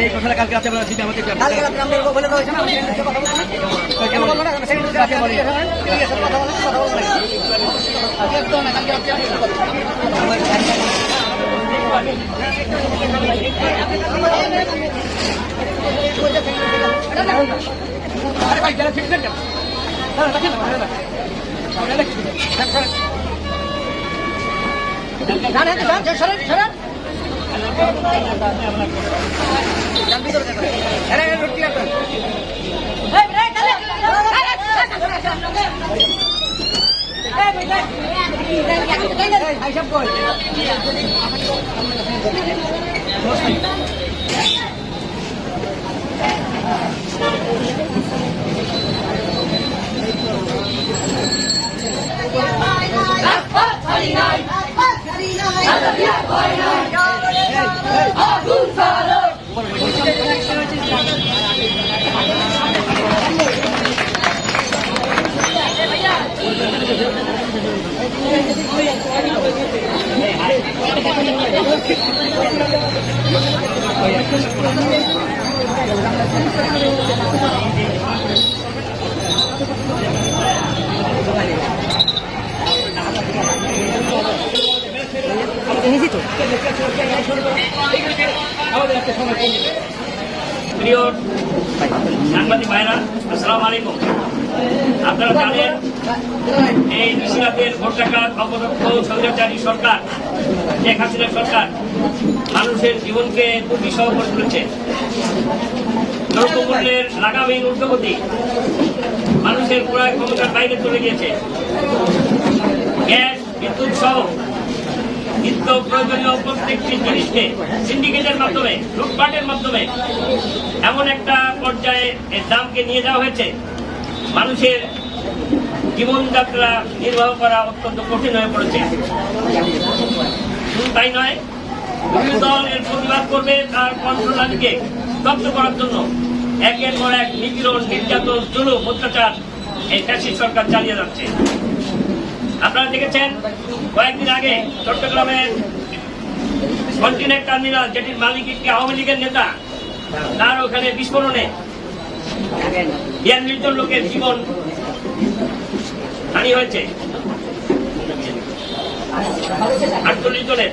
এই কথাটা কালকে রাতে বলা ছিল আমাদের কালকে রাতে আমরা বলে দাও না কেন বলবো না সেকেন্ড রাতে বলি ঠিক আছে কথা বলবো আজকে তো না কালকে রাতে আরে ভাই যারা ঠিক আছে না রাখেন না আমরা দেখি না না না সরেন সরেন জলদি করে দেখো আরে রুটি লাগবে এই ব্রেক চলে এই ভাই সব কই প্রিয় সাংবাদিক ভাইরা, আসসালামু আলাইকুম। আপনারা জানেন এই কৃষিরাতের ভোট টাকার অপদক্ষ স্বৈরাচারী সরকার শেখ হাসিনা সরকার মানুষের জীবনকে দুর্বিষহ করে তুলেছে। দ্রব্যমূল্যের লাগামহীন ঊর্ধ্বগতি মানুষের ক্রয় ক্ষমতার বাইরে চলে গিয়েছে। গ্যাস, বিদ্যুৎ সহ নিত্য প্রয়োজনীয় প্রত্যেকটি জিনিসকে সিন্ডিকেটের মাধ্যমে, লুটপাটের মাধ্যমে এমন একটা পর্যায়ে এর দামকে নিয়ে যাওয়া হয়েছে, মানুষের জীবনযাত্রা নির্বাহ করা অত্যন্ত কঠিন হয়ে পড়েছে। শুধু তাই নয়, বিরোধী দল এর প্রতিবাদ করবে তার কণ্ঠনালীকে স্তব্ধ করার জন্য একের পর এক নিপীড়ন, নির্যাতন, জুলুম, অত্যাচার এই ফ্যাসিস্ট সরকার চালিয়ে যাচ্ছে। আপনারা দেখেছেন কয়েকদিন আগে চট্টগ্রামের কন্টেইনার টার্মিনাল, যেটির মালিক একটি আওয়ামী লীগের নেতা, তার ওখানে বিস্ফোরণে 42 জন লোকের জীবন হানি হয়েছে, 48 জনের।